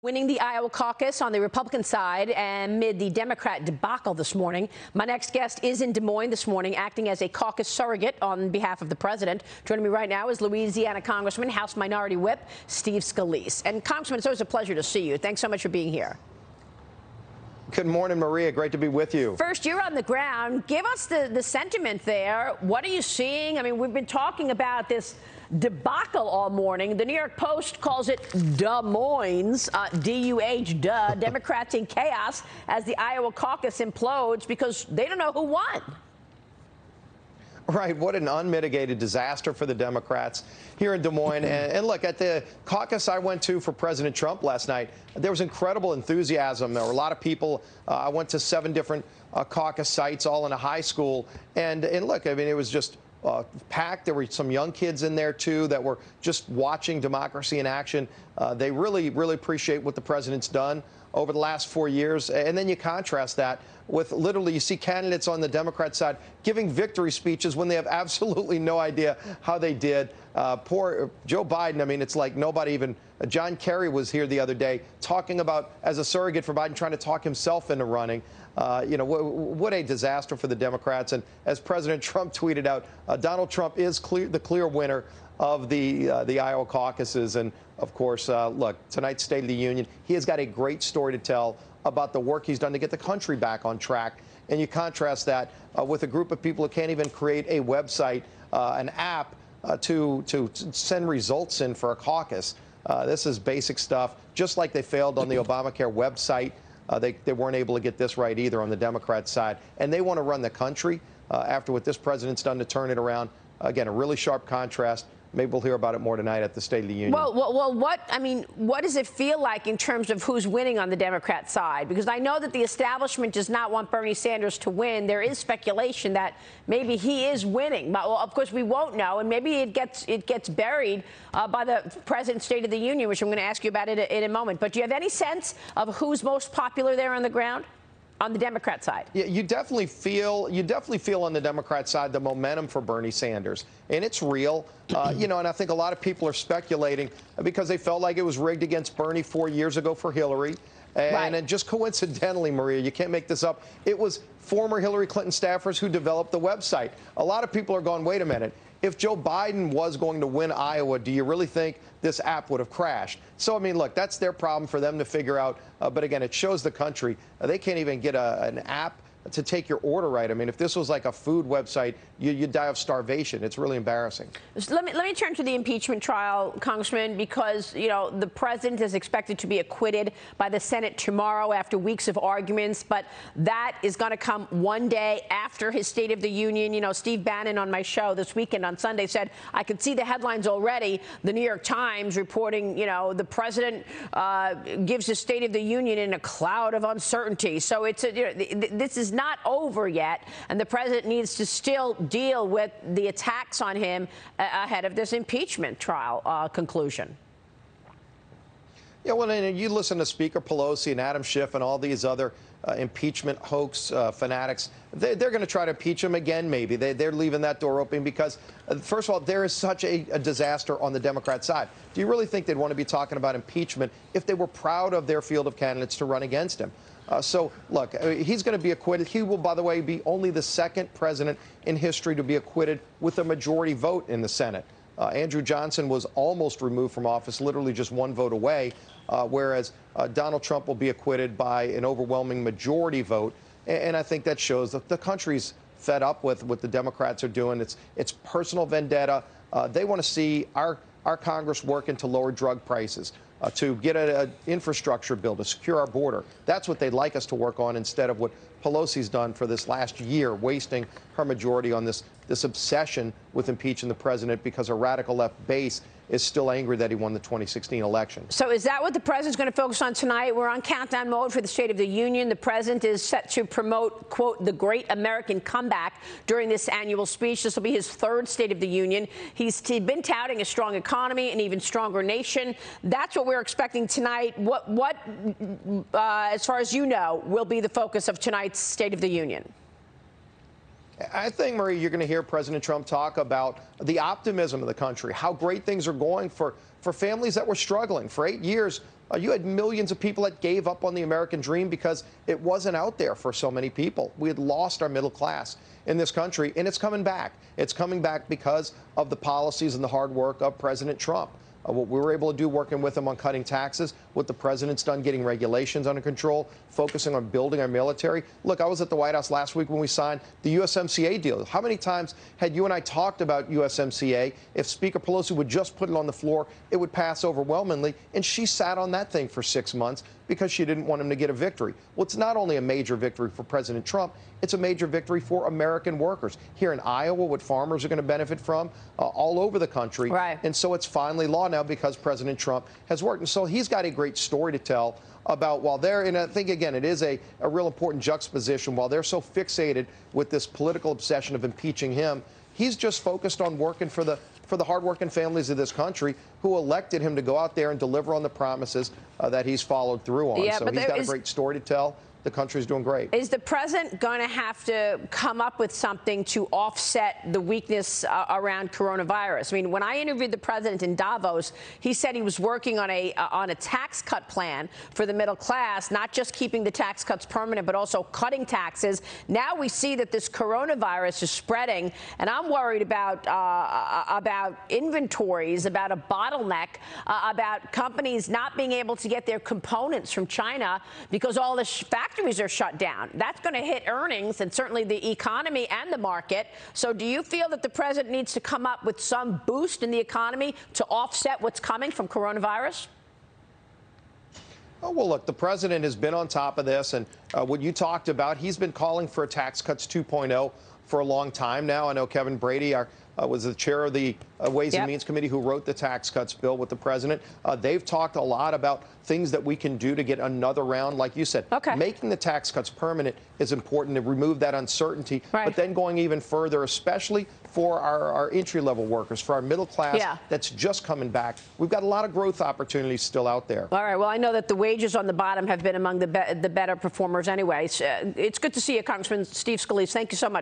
Winning the Iowa caucus on the Republican side amid the Democrat debacle this morning. My next guest is in Des Moines this morning, acting as a caucus surrogate on behalf of the president. Joining me right now is Louisiana Congressman, House Minority Whip Steve Scalise. And Congressman, it's always a pleasure to see you. Thanks so much for being here. Good morning, Maria. Great to be with you. First, you're on the ground. Give us the sentiment there. What are you seeing? I mean, we've been talking about this debacle all morning. The New York Post calls it Des Moines, D-U-H, duh, Democrats in chaos as the Iowa caucus implodes because they don't know who won. Right. What an unmitigated disaster for the Democrats here in Des Moines. And look, at the caucus I went to for President Trump last night, there was incredible enthusiasm. There were a lot of people. I went to 7 different caucus sites, all in a high school. And look, I mean, it was just packed. There were some young kids in there, too, that were just watching democracy in action. They really, really appreciate what the president's done over the last 4 years. And then you contrast that with literally you see candidates on the Democrat side giving victory speeches when they have absolutely no idea how they did. Poor Joe Biden. I mean, it's like nobody even John Kerry was here the other day talking about, as a surrogate for Biden, trying to talk himself into running. You know, what a disaster for the Democrats. And as President Trump tweeted out, Donald Trump is the clear winner of the Iowa caucuses. And, of course, look, tonight's State of the Union, he has got a great story to tell about the work he's done to get the country back on track. And you contrast that with a group of people who can't even create a website, an app to send results in for a caucus. This is basic stuff, just like they failed on the Obamacare website. They weren't able to get this right either on the Democrat side. And they want to run the country after what this president's done to turn it around. Again, a really sharp contrast. Maybe we'll hear about it more tonight at the State of the Union. Well, what does it feel like in terms of who's winning on the Democrat side? Because I know that the establishment does not want Bernie Sanders to win. There is speculation that maybe he is winning. But, well, of course, we won't know, and maybe it gets buried by the President's State of the Union, which I'm going to ask you about in a moment. But do you have any sense of who's most popular there on the ground? On the Democrat side? Yeah, you definitely feel on the Democrat side the momentum for Bernie Sanders, and it's real. You know, and I think a lot of people are speculating because they felt like it was rigged against Bernie 4 years ago for Hillary. And it just coincidentally, Maria, you can't make this up, it was former Hillary Clinton staffers who developed the website. A lot of people are going, wait a minute. If Joe Biden was going to win Iowa, do you really think this app would have crashed? So, I mean, look, that's their problem for them to figure out. But again, it shows the country. They can't even get an app to take your order right. I mean, if this was like a food website, you'd die of starvation. It's really embarrassing. Let me turn to the impeachment trial, Congressman, because, you know, the president is expected to be acquitted by the Senate tomorrow after weeks of arguments. But that is going to come one day after his State of the Union. You know, Steve Bannon on my show this weekend on Sunday said, I could see the headlines already. The New York Times reporting, you know, the president gives his State of the Union in a cloud of uncertainty. So it's this is not over yet, and the president needs to still deal with the attacks on him ahead of this impeachment trial conclusion. Yeah, well, and you listen to Speaker Pelosi and Adam Schiff and all these other impeachment hoax fanatics. They're going to try to impeach him again, maybe. They're leaving that door open because, first of all, there is such a disaster on the Democrat side. Do you really think they'd want to be talking about impeachment if they were proud of their field of candidates to run against him? So, look, he's going to be acquitted. He will, by the way, be only the second president in history to be acquitted with a majority vote in the Senate. Andrew Johnson was almost removed from office, literally just 1 vote away, whereas Donald Trump will be acquitted by an overwhelming majority vote. And I think that shows that the country's fed up with what the Democrats are doing. It's personal vendetta. They want to see our Congress working to lower drug prices, to get an infrastructure bill to secure our border. That's what they'd like us to work on instead of what Pelosi's done for this last year, wasting her majority on this obsession with impeaching the president because a radical left base is still angry that he won the 2016 election. So is that what the president's going to focus on tonight? We're on countdown mode for the State of the Union. The president is set to promote, quote, the great American comeback during this annual speech. This will be his 3rd State of the Union. He's been touting a strong economy, an even stronger nation. That's what we're expecting tonight. What as far as you know, will be the focus of tonight's State of the Union? I think, Marie, you're going to hear President Trump talk about the optimism of the country, how great things are going for families that were struggling. For 8 years, You had millions of people that gave up on the American dream because it wasn't out there for so many people. We had lost our middle class in this country, and it's coming back. It's coming back because of the policies and the hard work of President Trump. What we were able to do working with him on cutting taxes, what the president's done getting regulations under control, focusing on building our military. Look, I was at the White House last week when we signed the USMCA deal. How many times had you and I talked about USMCA? If Speaker Pelosi would just put it on the floor, it would pass overwhelmingly. And she sat on that thing for 6 months because she didn't want him to get a victory. Well, it's not only a major victory for President Trump, it's a major victory for American workers. Here in Iowa, what farmers are going to benefit from, all over the country. Right. And so it's finally law now because President Trump has worked. And so he's got a great story to tell about while they're, and I think, again, it is a real important juxtaposition. While they're so fixated with this political obsession of impeaching him, he's just focused on working for the hardworking families of this country who elected him to go out there and deliver on the promises that he's followed through on. Yeah, so but he's got a great story to tell. The country's doing great. Is the president going to have to come up with something to offset the weakness around coronavirus? I mean, when I interviewed the president in Davos, he said he was working on a tax cut plan for the middle class, not just keeping the tax cuts permanent, but also cutting taxes. Now we see that this coronavirus is spreading, and I'm worried about inventories, about a bottleneck, about companies not being able to get their components from China because all the factories are shut down. That's going to hit earnings and certainly the economy and the market. So do you feel that the president needs to come up with some boost in the economy to offset what's coming from coronavirus? Oh, well, look, the president has been on top of this. And what you talked about, he's been calling for a tax cuts 2.0 for a long time now. I know Kevin Brady was the chair of the Ways and Means Committee who wrote the tax cuts bill with the president. They've talked a lot about things that we can do to get another round, like you said. Okay. Making the tax cuts permanent is important to remove that uncertainty. Right. But then going even further, especially for our entry-level workers, for our middle class that's just coming back. We've got a lot of growth opportunities still out there. All right. Well, I know that the wages on the bottom have been among the better performers anyway. It's good to see you, Congressman Steve Scalise. Thank you so much.